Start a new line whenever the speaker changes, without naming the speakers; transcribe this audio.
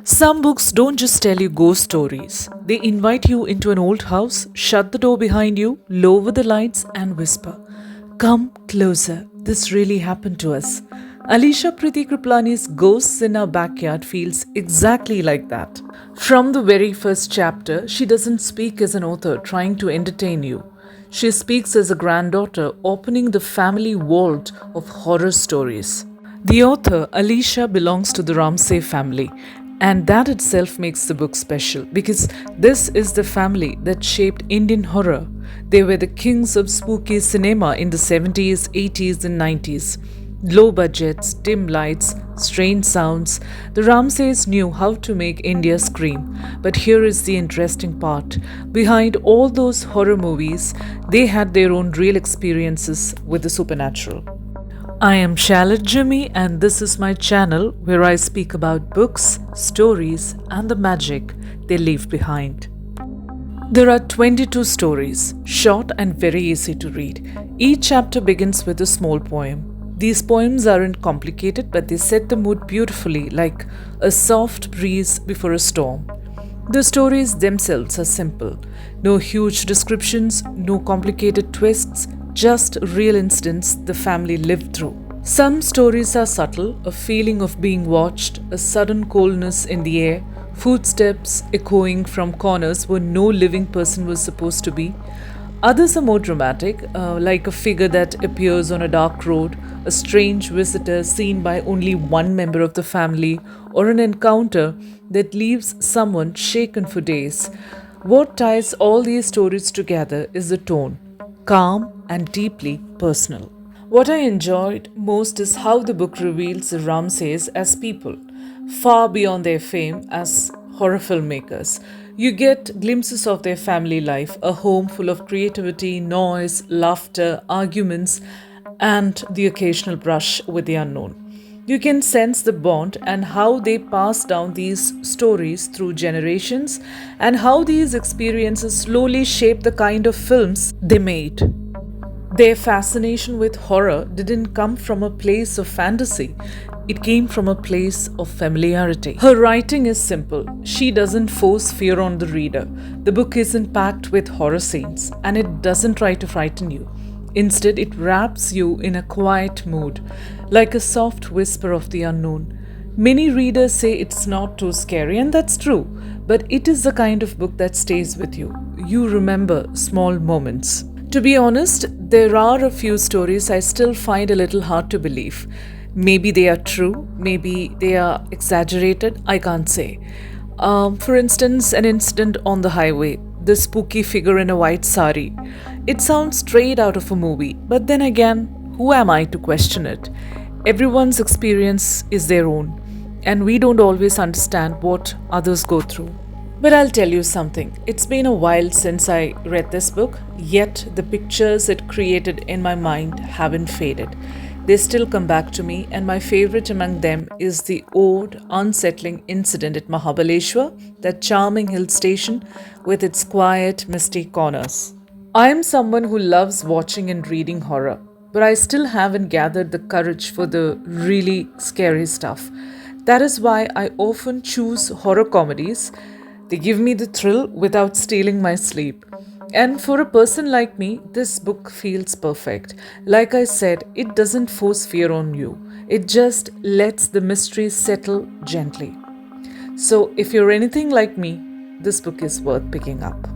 Some books don't just tell you ghost stories. They invite you into an old house, shut the door behind you, lower the lights, and whisper, "Come closer. This really happened to us." Alisha Priti Kriplani's Ghosts in Our Backyard feels exactly like that. From the very first chapter, she doesn't speak as an author trying to entertain you. She speaks as a granddaughter opening the family vault of horror stories. The author, Alicia, belongs to the Ramsay family, and that itself makes the book special because this is the family that shaped Indian horror. They were the kings of spooky cinema in the 70s, 80s, and 90s. Low budgets, dim lights, strange sounds. The Ramsays knew how to make India scream. But here is the interesting part. Behind all those horror movies, they had their own real experiences with the supernatural. I am Shalit Jimmy, and this is my channel where I speak about books, stories, and the magic they leave behind. There are 22 stories, short and very easy to read. Each chapter begins with a small poem. These poems aren't complicated, but they set the mood beautifully, like a soft breeze before a storm. The stories themselves are simple. No huge descriptions, no complicated twists, just real incidents the family lived through. Some stories are subtle, a feeling of being watched, a sudden coldness in the air, footsteps echoing from corners where no living person was supposed to be. Others are more dramatic, like a figure that appears on a dark road, a strange visitor seen by only one member of the family, or an encounter that leaves someone shaken for days. What ties all these stories together is the tone, calm and deeply personal. What I enjoyed most is how the book reveals the Ramsays as people, far beyond their fame as horror filmmakers. You get glimpses of their family life, a home full of creativity, noise, laughter, arguments, and the occasional brush with the unknown. You can sense the bond and how they pass down these stories through generations, and how these experiences slowly shape the kind of films they made. Their fascination with horror didn't come from a place of fantasy, it came from a place of familiarity. Her writing is simple. She doesn't force fear on the reader. The book isn't packed with horror scenes, and it doesn't try to frighten you. Instead, it wraps you in a quiet mood, like a soft whisper of the unknown. Many readers say it's not too scary, and that's true, but it is the kind of book that stays with you. You remember small moments. To be honest, there are a few stories I still find a little hard to believe. Maybe they are true, maybe they are exaggerated, I can't say. For instance, an incident on the highway, the spooky figure in a white sari. It sounds straight out of a movie, but then again, who am I to question it? Everyone's experience is their own, and we don't always understand what others go through. But I'll tell you something. It's been a while since I read this book, yet the pictures it created in my mind haven't faded. They still come back to me, and my favorite among them is the odd, unsettling incident at Mahabaleshwar, that charming hill station with its quiet, misty corners. I am someone who loves watching and reading horror, but I still haven't gathered the courage for the really scary stuff. That is why I often choose horror comedies. They give me the thrill without stealing my sleep. And for a person like me, this book feels perfect. Like I said, it doesn't force fear on you, it just lets the mystery settle gently. So, if you're anything like me, this book is worth picking up.